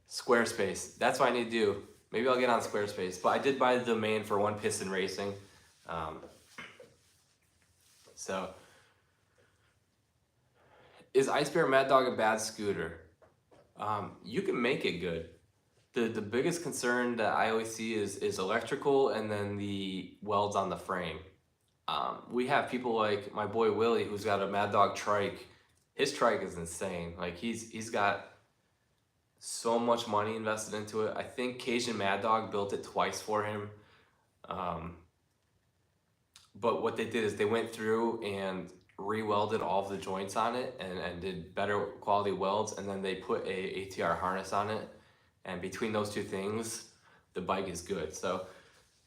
Squarespace. That's what I need to do. Maybe I'll get on Squarespace. But I did buy the domain for One Piston Racing. So, is Ice Bear Mad Dog a bad scooter? You can make it good. The biggest concern that I always see is electrical and then the welds on the frame. We have people like my boy Willie who's got a Mad Dog trike. His trike is insane. Like he's got so much money invested into it. I think Cajun Mad Dog built it twice for him. But what they did is they went through and re-welded all of the joints on it and did better quality welds, and then they put a ATR harness on it. And between those two things, the bike is good. So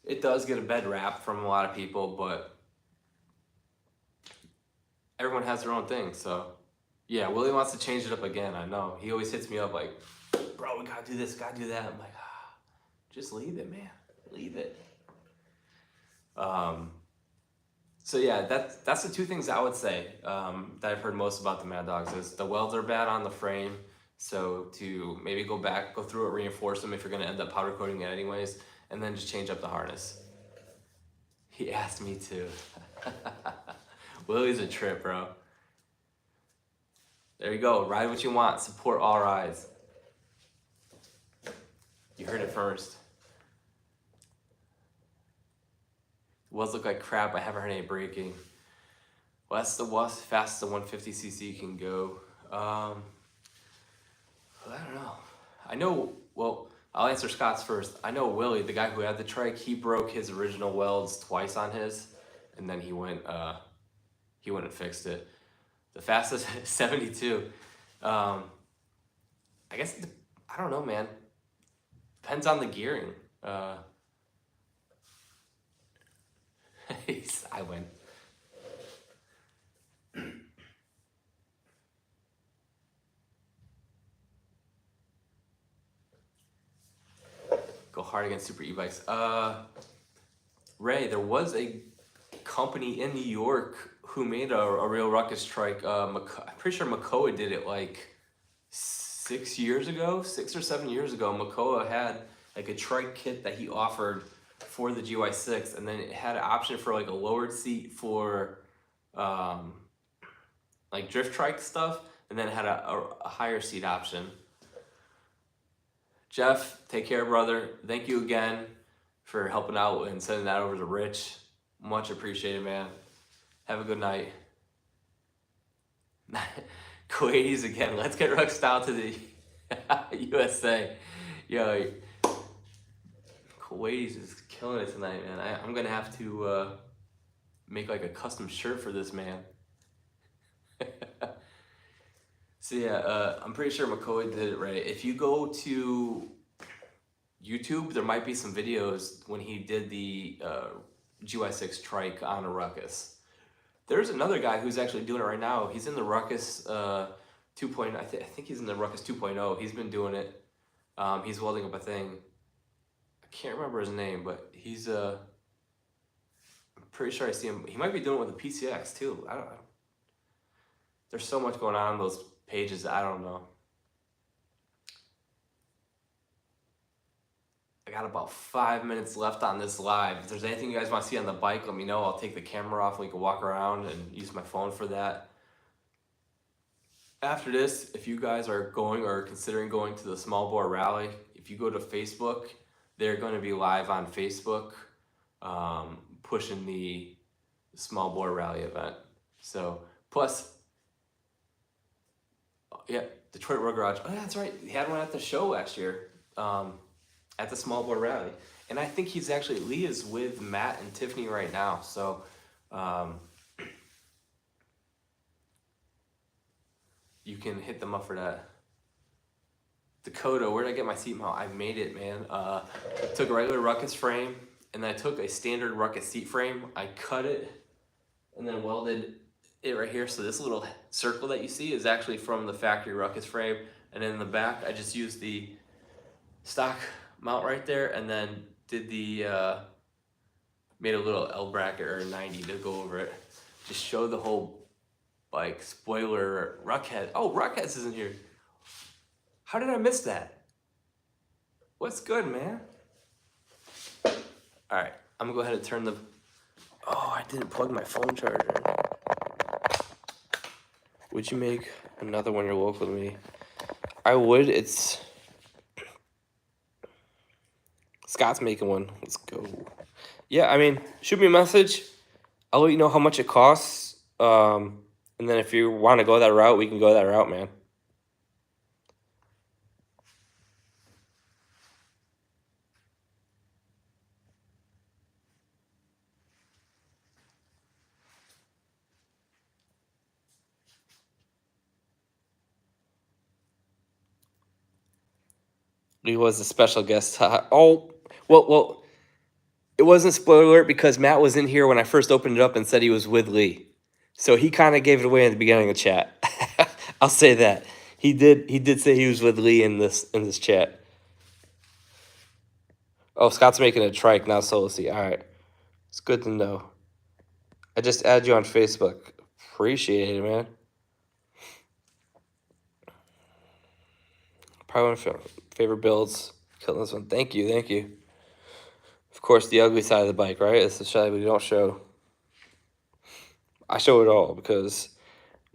it does get a bad rap from a lot of people, but everyone has their own thing. So yeah, Willie wants to change it up again. I know. He always hits me up like, bro, we gotta do this, gotta do that. I'm like, just leave it, man. Leave it. So yeah, that's the two things I would say that I've heard most about the Mad Dogs is the welds are bad on the frame. So to maybe go through it, reinforce them if you're gonna end up powder coating it anyways, and then just change up the harness. He asked me to. Willie's a trip, bro. There you go. Ride what you want. Support all rides. You heard it first. Welds look like crap. I haven't heard any braking. Well, that's the fastest the 150cc can go. I don't know. I know, well, I'll answer Scott's first. I know Willie, the guy who had the trike, he broke his original welds twice on his, and then he went and fixed it. The fastest 72. I guess, I don't know, man. Depends on the gearing. I win. Go hard against super e-bikes. Ray, there was a company in New York who made a real ruckus trike. I'm pretty sure Makoa did it like 6 or 7 years ago. Makoa had like a trike kit that he offered for the GY6, and then it had an option for like a lowered seat for like drift trike stuff, and then it had a higher seat option. Jeff, take care, brother. Thank you again for helping out and sending that over to Rich. Much appreciated, man. Have a good night. Kuwaitis again. Let's get Ruck Style to the USA. Yo, Kuwaitis is killing it tonight, man. I'm gonna have to make like a custom shirt for this man. So yeah, I'm pretty sure McCoy did it right. If you go to YouTube, there might be some videos when he did the GY6 trike on a Ruckus. There's another guy who's actually doing it right now. He's in the Ruckus 2.0. I think he's in the Ruckus 2.0. He's been doing it. He's welding up a thing. I can't remember his name, but he's I'm pretty sure I see him. He might be doing it with a PCX too. I don't know. There's so much going on those pages. I don't know. I got about 5 minutes left on this live. If there's anything you guys want to see on the bike, let me know. I'll take the camera off and we can walk around and use my phone for that. After this, if you guys are going or considering going to the small bore rally, if you go to Facebook, they're going to be live on Facebook pushing the small bore rally event. So plus Yeah, Detroit Road Garage. Oh, that's right. He had one at the show last year, at the Small Board Rally. And I think he's actually, Lee is with Matt and Tiffany right now. So, you can hit them up for that. Dakota, where did I get my seat mount? I made it, man. Took a regular Ruckus frame, and then I took a standard Ruckus seat frame. I cut it, and then welded it right here. So this little circle that you see is actually from the factory Ruckus frame. And then in the back, I just used the stock mount right there, and then did the, made a little L bracket or a 90 to go over it. Just show the whole, like, spoiler Ruckhead. Oh, Ruckheads isn't here. How did I miss that? What's good, man? All right, I'm gonna go ahead and turn the, oh, I didn't plug my phone charger. Would you make another one you're local to me? I would. It's Scott's making one. Let's go. Yeah, I mean, shoot me a message. I'll let you know how much it costs. And then if you want to go that route, we can go that route, man. He was a special guest. Oh, well, it wasn't spoiler alert because Matt was in here when I first opened it up and said he was with Lee. So he kind of gave it away in the beginning of the chat. I'll say that. He did say he was with Lee in this chat. Oh, Scott's making a trike, not solo seat. All right. It's good to know. I just added you on Facebook. Appreciate it, man. Probably one of my favorite builds. Killing this one. Thank you, thank you. Of course, the ugly side of the bike, right? It's the side we don't show. I show it all because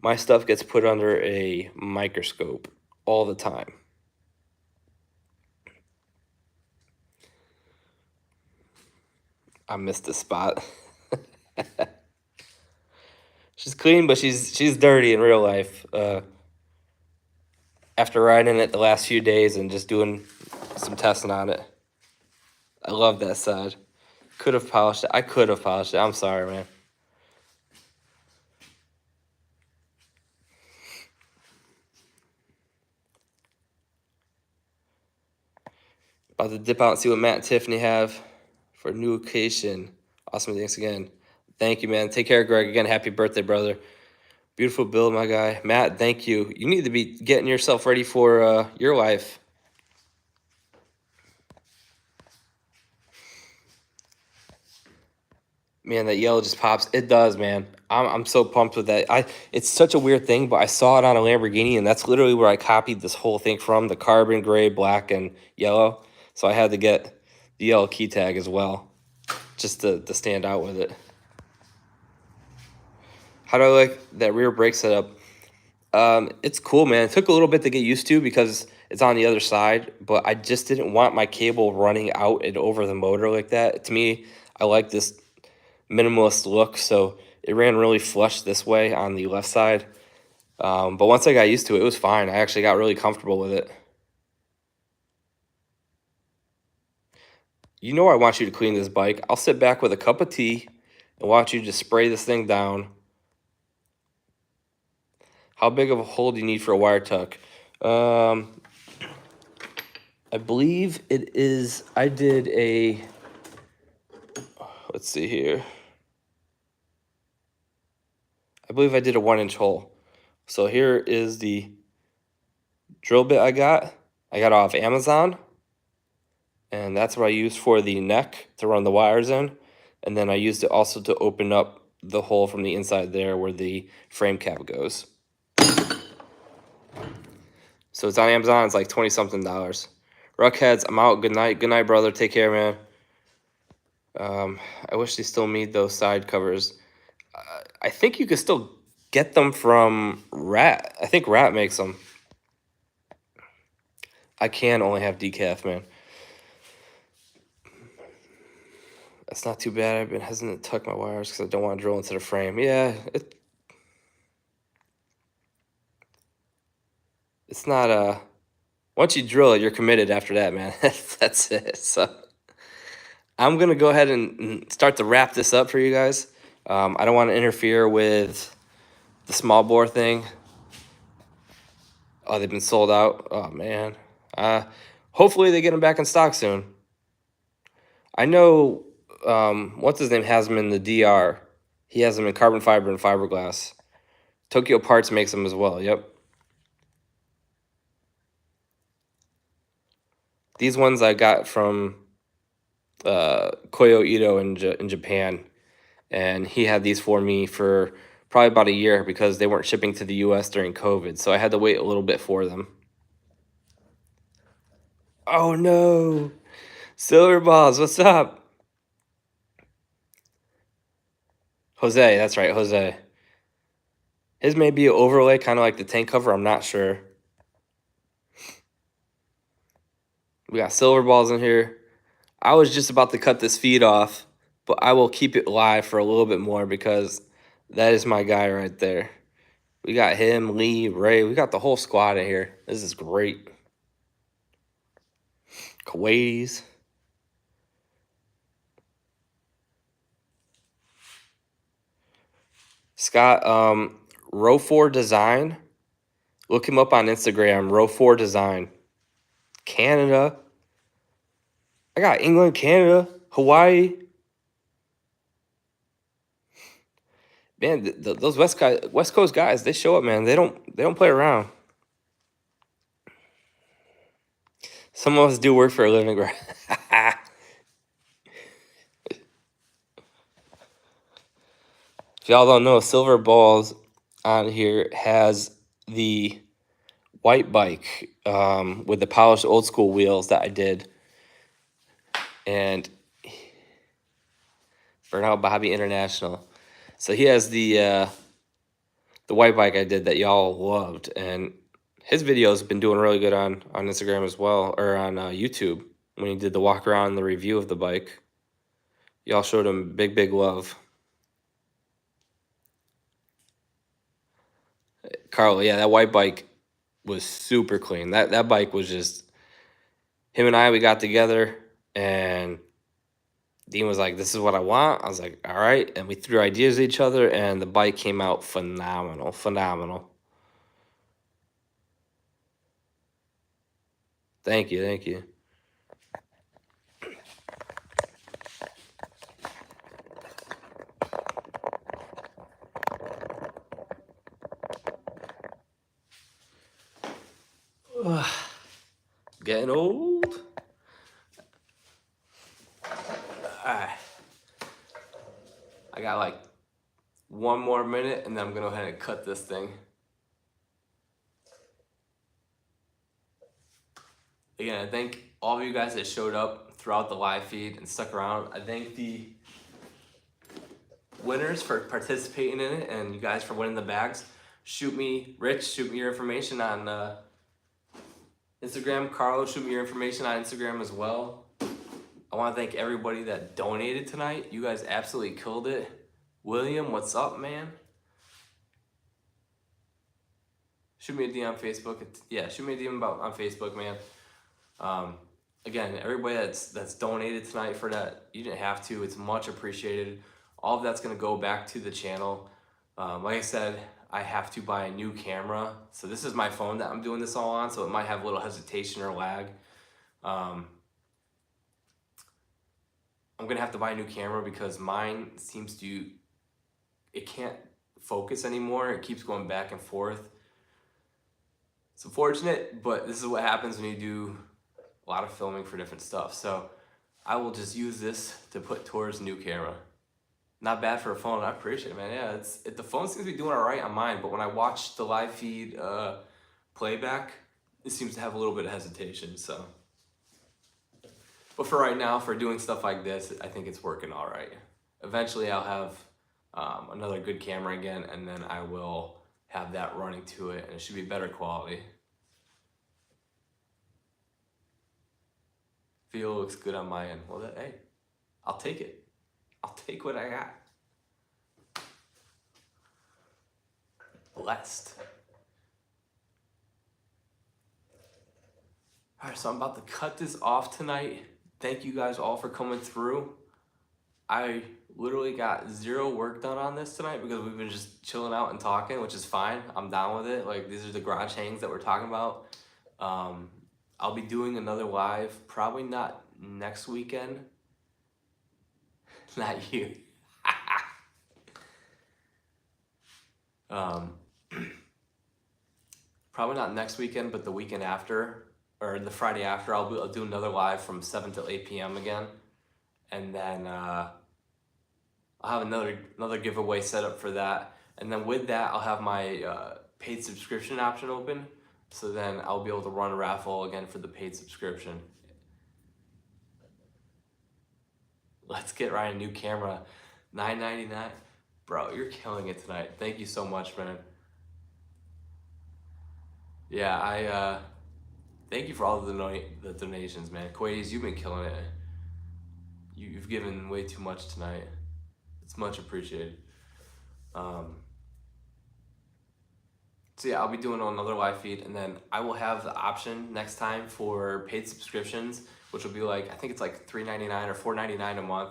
my stuff gets put under a microscope all the time. I missed the spot. She's clean, but she's dirty in real life. After riding it the last few days and just doing some testing on it. I love that side. Could have polished it. I could have polished it. I'm sorry, man. About to dip out and see what Matt and Tiffany have for a new occasion. Awesome. Thanks again. Thank you, man. Take care, Greg. Again, happy birthday, brother. Beautiful build, my guy. Matt, thank you. You need to be getting yourself ready for your life. Man, that yellow just pops. It does, man. I'm so pumped with that. It's such a weird thing, but I saw it on a Lamborghini, and that's literally where I copied this whole thing from, the carbon, gray, black, and yellow. So I had to get the yellow key tag as well, just to stand out with it. How do I like that rear brake setup? It's cool, man. It took a little bit to get used to because it's on the other side, but I just didn't want my cable running out and over the motor like that. To me, I like this minimalist look, so it ran really flush this way on the left side. But once I got used to it, it was fine. I actually got really comfortable with it. You know I want you to clean this bike. I'll sit back with a cup of tea and watch you just spray this thing down. How big of a hole do you need for a wire tuck? I believe it is, I did a, let's see here. I believe I did a 1-inch hole. So here is the drill bit I got. I got off Amazon. And that's what I used for the neck to run the wires in. And then I used it also to open up the hole from the inside there where the frame cap goes. So it's on Amazon. It's like $20-something. Ruckheads, I'm out. Good night. Good night, brother. Take care, man. I wish they still made those side covers. I think you could still get them from Rat. I think Rat makes them. I can only have decaf, man. That's not too bad. I've been hesitant to tuck my wires because I don't want to drill into the frame. Yeah, It's not once you drill it, you're committed after that, man. That's it. So I'm gonna go ahead and start to wrap this up for you guys. I don't want to interfere with the small bore thing. Oh, they've been sold out. Oh man. Hopefully they get them back in stock soon. I know what's his name has them in the DR. He has them in carbon fiber and fiberglass. Tokyo Parts makes them as well. Yep. These ones I got from Koyo Ito in Japan, and he had these for me for probably about a year because they weren't shipping to the U.S. during COVID, so I had to wait a little bit for them. Oh no, Silver Balls, what's up? Jose, that's right, Jose. His may be an overlay, kind of like the tank cover. I'm not sure. We got Silver Balls in here. I was just about to cut this feed off, but I will keep it live for a little bit more because that is my guy right there. We got him, Lee, Ray. We got the whole squad in here. This is great. Kuwaitis. Scott, Row 4 Design. Look him up on Instagram, Row 4 Design. Canada. I got England, Canada, Hawaii. Man, those West Coast guys, they show up, man. They don't play around. Some of us do work for a living, right? If y'all don't know, Silver Balls on here has the white bike with the polished old school wheels that I did. And Burnout Bobby International. So he has the white bike I did that y'all loved, and his videos have been doing really good on Instagram as well, or on YouTube when he did the walk around and the review of the bike. Y'all showed him big love. Carl, yeah, that white bike was super clean. That bike was just him and we got together, and Dean was like, "This is what I want." I was like, "All right," and we threw ideas at each other, and the bike came out phenomenal. Thank you. Getting old. Alright. I got like one more minute and then I'm gonna go ahead and cut this thing. Again, I thank all of you guys that showed up throughout the live feed and stuck around. I thank the winners for participating in it and you guys for winning the bags. Shoot me your information on Instagram. Carlos, shoot me your information on Instagram as well. I want to thank everybody that donated tonight. You guys absolutely killed it. William, what's up, man? Shoot me a DM on Facebook. Shoot me a DM on Facebook, man. Again, everybody that's donated tonight for that, you didn't have to. It's much appreciated. All of that's going to go back to the channel. Like I said, I have to buy a new camera. So this is my phone that I'm doing this all on, so it might have a little hesitation or lag. I'm going to have to buy a new camera because mine it can't focus anymore. It keeps going back and forth. It's unfortunate, but this is what happens when you do a lot of filming for different stuff. So I will just use this to put towards new camera. Not bad for a phone. I appreciate it, man. Yeah, the phone seems to be doing all right on mine, but when I watch the live feed playback, it seems to have a little bit of hesitation. So, but for right now, for doing stuff like this, I think it's working all right. Eventually, I'll have another good camera again, and then I will have that running to it, and it should be better quality. Feel looks good on my end. Well, hey, I'll take it. I'll take what I got. Blessed. All right, so I'm about to cut this off tonight. Thank you guys all for coming through. I literally got zero work done on this tonight because we've been just chilling out and talking, which is fine. I'm down with it. Like, these are the garage hangs that we're talking about. I'll be doing another live, probably not next weekend. Not you. Probably not next weekend, but the weekend after, or the Friday after, I'll do another live from 7 till 8 p.m. again. And then I'll have another giveaway set up for that. And then with that, I'll have my paid subscription option open. So then I'll be able to run a raffle again for the paid subscription. Let's get Ryan a new camera, $9.99. Bro, you're killing it tonight. Thank you so much, man. Yeah, I thank you for all the donations, man. Quades, you've been killing it. You've given way too much tonight. It's much appreciated. So yeah, I'll be doing another live feed, and then I will have the option next time for paid subscriptions, which will be like, I think it's like $3.99 or $4.99 a month.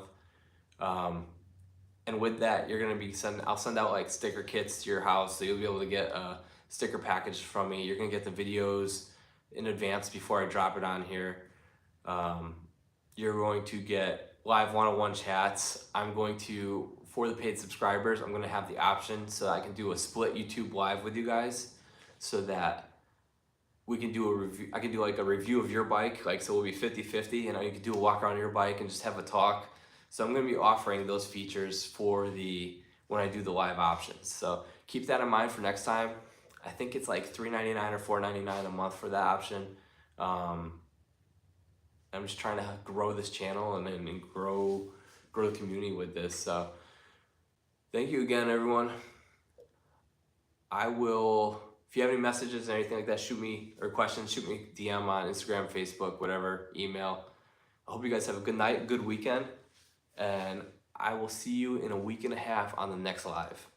And with that, you're gonna be I'll send out like sticker kits to your house, so you'll be able to get a sticker package from me. You're gonna get the videos in advance before I drop it on here. You're going to get live one-on-one chats. I'm going to, for the paid subscribers, I'm gonna have the option so I can do a split YouTube live with you guys, so that we can do a review. I can do like a review of your bike, like, so we'll be 50-50, you know, you can do a walk around your bike and just have a talk. So I'm gonna be offering those features for when I do the live options. So keep that in mind for next time. I think it's like $3.99 or $4.99 a month for that option. I'm just trying to grow this channel and grow the community with this. So thank you again, everyone. I will, if you have any messages or anything like that, shoot me, or questions, shoot me DM on Instagram, Facebook, whatever, email. I hope you guys have a good night, good weekend, and I will see you in a week and a half on the next live.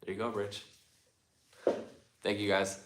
There you go, Rich. Thank you, guys.